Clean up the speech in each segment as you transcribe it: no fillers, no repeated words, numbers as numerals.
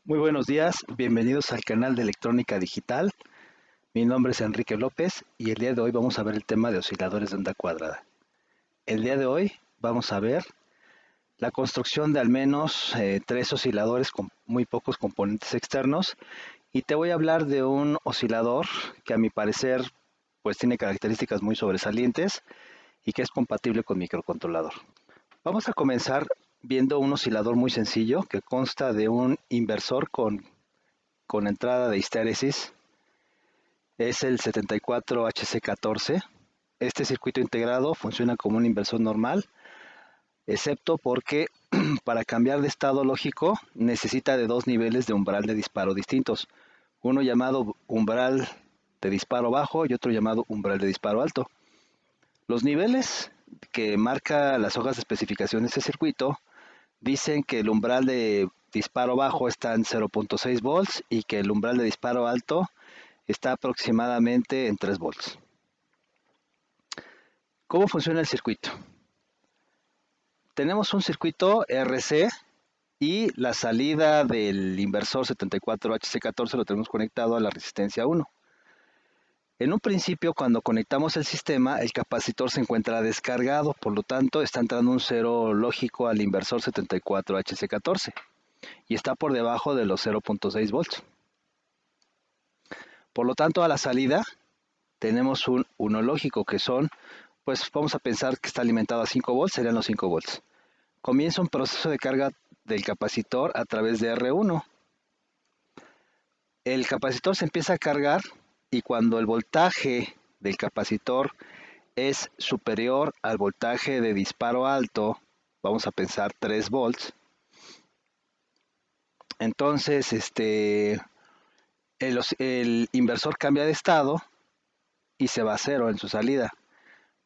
Muy buenos días, bienvenidos al canal de Electrónica Digital. Mi nombre es Enrique López y el día de hoy vamos a ver el tema de osciladores de onda cuadrada. El día de hoy vamos a ver la construcción de al menos tres osciladores con muy pocos componentes externos y te voy a hablar de un oscilador que a mi parecer pues tiene características muy sobresalientes y que es compatible con microcontrolador. Vamos a comenzar viendo un oscilador muy sencillo que consta de un inversor con entrada de histéresis. Es el 74HC14. Este circuito integrado funciona como un inversor normal, excepto porque para cambiar de estado lógico necesita de dos niveles de umbral de disparo distintos. Uno llamado umbral de disparo bajo y otro llamado umbral de disparo alto. Los niveles que marca las hojas de especificación de este circuito dicen que el umbral de disparo bajo está en 0.6 volts y que el umbral de disparo alto está aproximadamente en 3 volts. ¿Cómo funciona el circuito? Tenemos un circuito RC y la salida del inversor 74HC14 lo tenemos conectado a la resistencia 1. En un principio, cuando conectamos el sistema, el capacitor se encuentra descargado, por lo tanto está entrando un cero lógico al inversor 74HC14 y está por debajo de los 0.6 volts. Por lo tanto, a la salida tenemos un 1 lógico que son, pues vamos a pensar que está alimentado a 5 volts, serían los 5 volts. Comienza un proceso de carga del capacitor a través de R1. El capacitor se empieza a cargar y cuando el voltaje del capacitor es superior al voltaje de disparo alto, vamos a pensar 3 volts, entonces el inversor cambia de estado y se va a cero en su salida.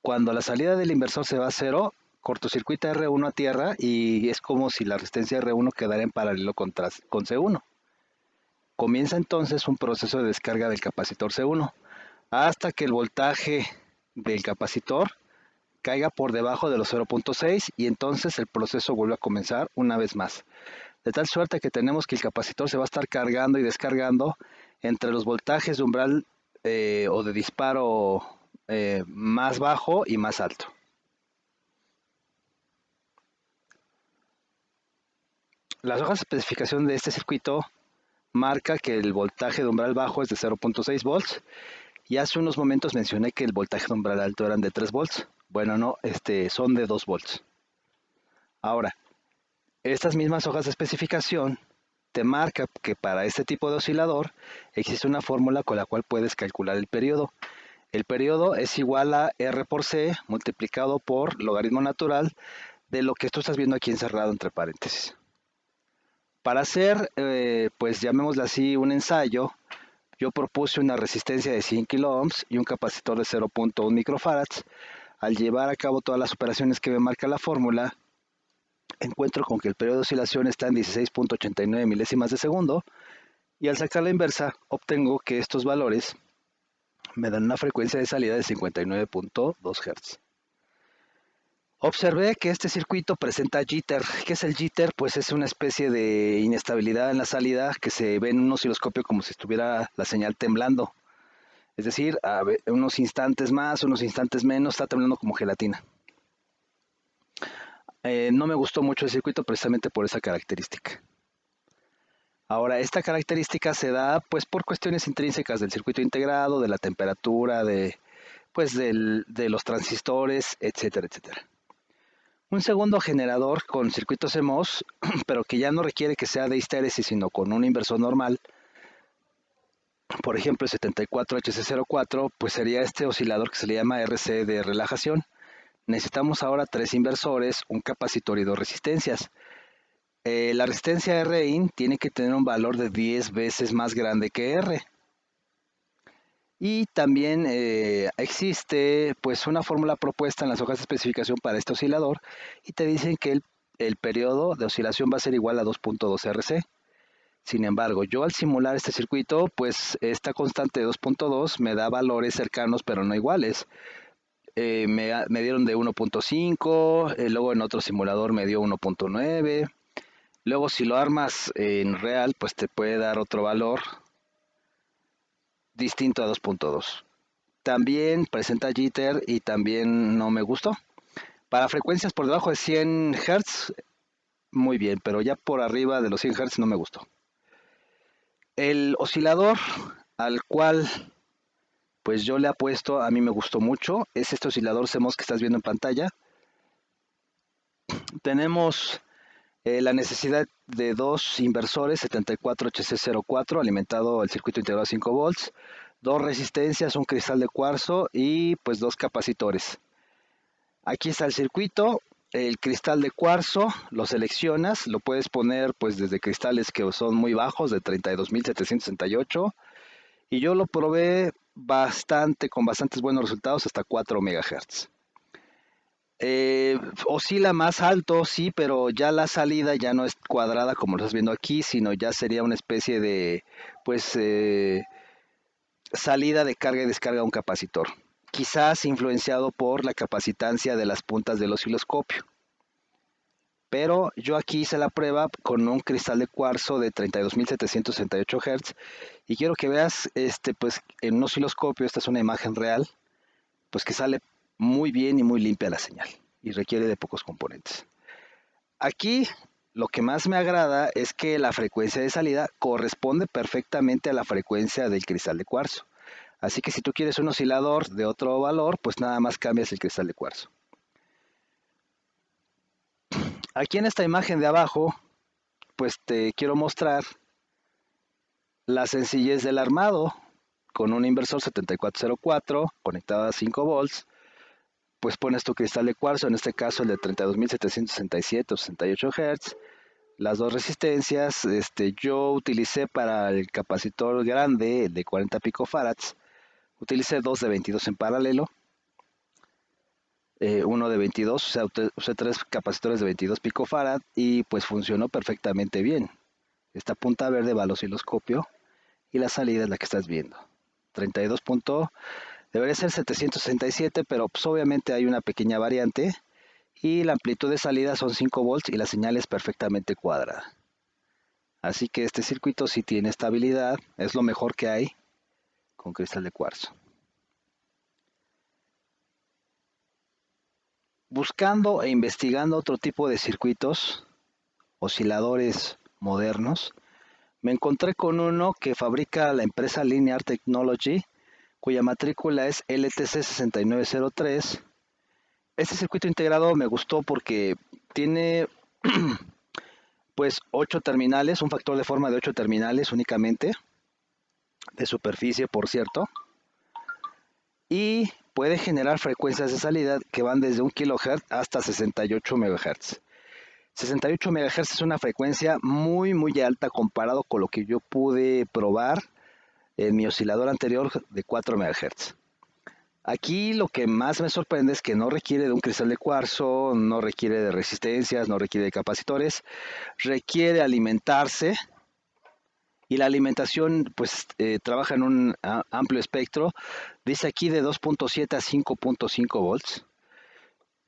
Cuando la salida del inversor se va a cero, cortocircuita R1 a tierra y es como si la resistencia R1 quedara en paralelo con C1. Comienza entonces un proceso de descarga del capacitor C1 hasta que el voltaje del capacitor caiga por debajo de los 0.6 y entonces el proceso vuelve a comenzar una vez más. De tal suerte que tenemos que el capacitor se va a estar cargando y descargando entre los voltajes de umbral o de disparo más bajo y más alto. Las hojas de especificación de este circuito marca que el voltaje de umbral bajo es de 0.6 volts y hace unos momentos mencioné que el voltaje de umbral alto eran de 3 volts. Bueno, no, son de 2 volts. Ahora, estas mismas hojas de especificación te marca que para este tipo de oscilador existe una fórmula con la cual puedes calcular el periodo. El periodo es igual a R por C multiplicado por logaritmo natural de lo que tú estás viendo aquí encerrado entre paréntesis. Para hacer, pues llamémosle así, un ensayo, yo propuse una resistencia de 100 kiloohms y un capacitor de 0.1 microfarads. Al llevar a cabo todas las operaciones que me marca la fórmula, encuentro con que el periodo de oscilación está en 16.89 milésimas de segundo y al sacar la inversa obtengo que estos valores me dan una frecuencia de salida de 59.2 Hz. Observé que este circuito presenta jitter. ¿Qué es el jitter? Pues es una especie de inestabilidad en la salida que se ve en un osciloscopio como si estuviera la señal temblando. Es decir, unos instantes más, unos instantes menos, está temblando como gelatina. No me gustó mucho el circuito precisamente por esa característica. Ahora, esta característica se da pues por cuestiones intrínsecas del circuito integrado, de la temperatura, de los transistores, etcétera, etcétera. Un segundo generador con circuito CMOS, pero que ya no requiere que sea de histéresis, sino con un inversor normal, por ejemplo el 74HC04, pues sería este oscilador que se le llama RC de relajación. Necesitamos ahora tres inversores, un capacitor y dos resistencias. La resistencia Rin tiene que tener un valor de 10 veces más grande que R. Y también existe pues una fórmula propuesta en las hojas de especificación para este oscilador y te dicen que el periodo de oscilación va a ser igual a 2.2 RC. Sin embargo, yo al simular este circuito, pues esta constante de 2.2 me da valores cercanos pero no iguales. Me dieron de 1.5, luego en otro simulador me dio 1.9, Luego si lo armas en real, pues te puede dar otro valor distinto a 2.2. También presenta jitter y también no me gustó. Para frecuencias por debajo de 100 Hz, muy bien, pero ya por arriba de los 100 Hz no me gustó. El oscilador al cual pues yo le apuesto, a mí me gustó mucho, es este oscilador CMOS que estás viendo en pantalla. Tenemos la necesidad de dos inversores 74HC04 alimentado al circuito integrado a 5 volts, dos resistencias, un cristal de cuarzo y pues dos capacitores. Aquí está el circuito, el cristal de cuarzo, lo seleccionas, lo puedes poner pues desde cristales que son muy bajos de 32.768 y yo lo probé bastante con bastantes buenos resultados hasta 4 MHz. Oscila más alto, sí, pero ya la salida ya no es cuadrada como lo estás viendo aquí, sino ya sería una especie de, pues, salida de carga y descarga a un capacitor. Quizás influenciado por la capacitancia de las puntas del osciloscopio. Pero yo aquí hice la prueba con un cristal de cuarzo de 32.768 Hz y quiero que veas, pues, en un osciloscopio, esta es una imagen real, pues que sale muy bien y muy limpia la señal y requiere de pocos componentes. Aquí lo que más me agrada es que la frecuencia de salida corresponde perfectamente a la frecuencia del cristal de cuarzo. Así que si tú quieres un oscilador de otro valor, pues nada más cambias el cristal de cuarzo. Aquí en esta imagen de abajo, pues te quiero mostrar la sencillez del armado con un inversor 7404 conectado a 5 volts. Pues pones tu cristal de cuarzo, en este caso el de 32.767 o 68 Hz, las dos resistencias. Yo utilicé para el capacitor grande, el de 40 picofarads, utilicé dos de 22 en paralelo, uno de 22, o sea, usé tres capacitores de 22 picofarad y pues funcionó perfectamente bien. Esta punta verde va al osciloscopio y la salida es la que estás viendo. 32 punto, debería ser 767, pero pues obviamente hay una pequeña variante y la amplitud de salida son 5 volts y la señal es perfectamente cuadrada. Así que este circuito sí tiene estabilidad, es lo mejor que hay con cristal de cuarzo. Buscando e investigando otro tipo de circuitos, osciladores modernos, me encontré con uno que fabrica la empresa Linear Technology, cuya matrícula es LTC 6903. Este circuito integrado me gustó porque tiene pues 8 terminales, un factor de forma de 8 terminales únicamente, de superficie por cierto, y puede generar frecuencias de salida que van desde 1 kHz hasta 68 MHz. 68 MHz es una frecuencia muy alta comparado con lo que yo pude probar en mi oscilador anterior de 4 MHz. Aquí lo que más me sorprende es que no requiere de un cristal de cuarzo, no requiere de resistencias, no requiere de capacitores, requiere alimentarse y la alimentación pues trabaja en un amplio espectro, dice aquí de 2.7 a 5.5 volts.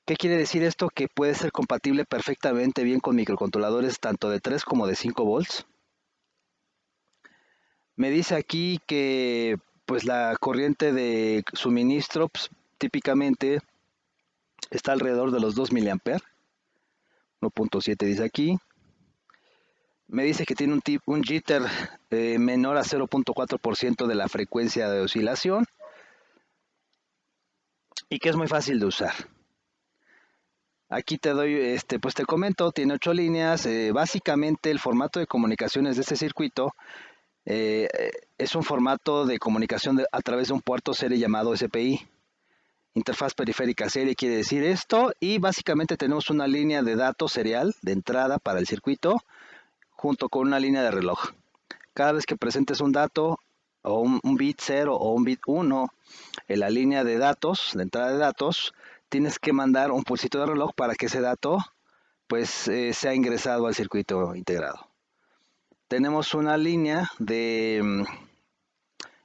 ¿Qué quiere decir esto? Que puede ser compatible perfectamente bien con microcontroladores tanto de 3 como de 5 volts. Me dice aquí que pues la corriente de suministro pues, típicamente está alrededor de los 2 mA, 1.7 dice aquí. Me dice que tiene un jitter menor a 0.4% de la frecuencia de oscilación y que es muy fácil de usar. Aquí te doy, pues te comento, tiene 8 líneas. Básicamente el formato de comunicaciones de este circuito es un formato de comunicación a través de un puerto serie llamado SPI. Interfaz periférica serie quiere decir esto, y básicamente tenemos una línea de datos serial de entrada para el circuito junto con una línea de reloj. Cada vez que presentes un dato o un bit 0 o un bit 1 en la línea de datos, de entrada de datos, tienes que mandar un pulsito de reloj para que ese dato pues sea ingresado al circuito integrado. Tenemos una línea de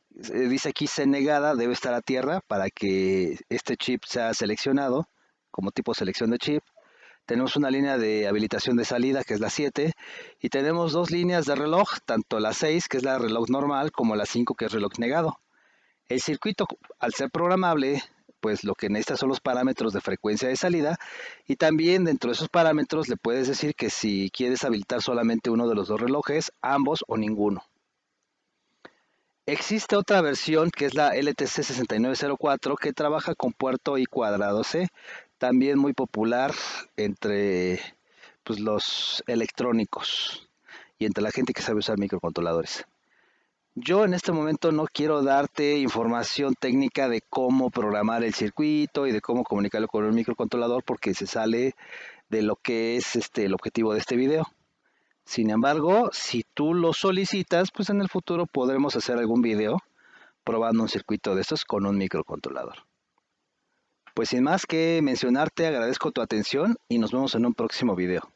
dice aquí C negada, debe estar a tierra para que este chip sea seleccionado como tipo selección de chip. Tenemos una línea de habilitación de salida, que es la 7, y tenemos dos líneas de reloj, tanto la 6, que es la reloj normal, como la 5, que es reloj negado. El circuito, al ser programable, pues lo que necesita son los parámetros de frecuencia de salida, y también dentro de esos parámetros le puedes decir que si quieres habilitar solamente uno de los dos relojes, ambos o ninguno. Existe otra versión que es la LTC 6904 que trabaja con puerto I cuadrado C, también muy popular entre pues, los electrónicos y entre la gente que sabe usar microcontroladores. Yo en este momento no quiero darte información técnica de cómo programar el circuito y de cómo comunicarlo con un microcontrolador porque se sale de lo que es el objetivo de este video. Sin embargo, si tú lo solicitas, pues en el futuro podremos hacer algún video probando un circuito de estos con un microcontrolador. Pues sin más que mencionarte, agradezco tu atención y nos vemos en un próximo video.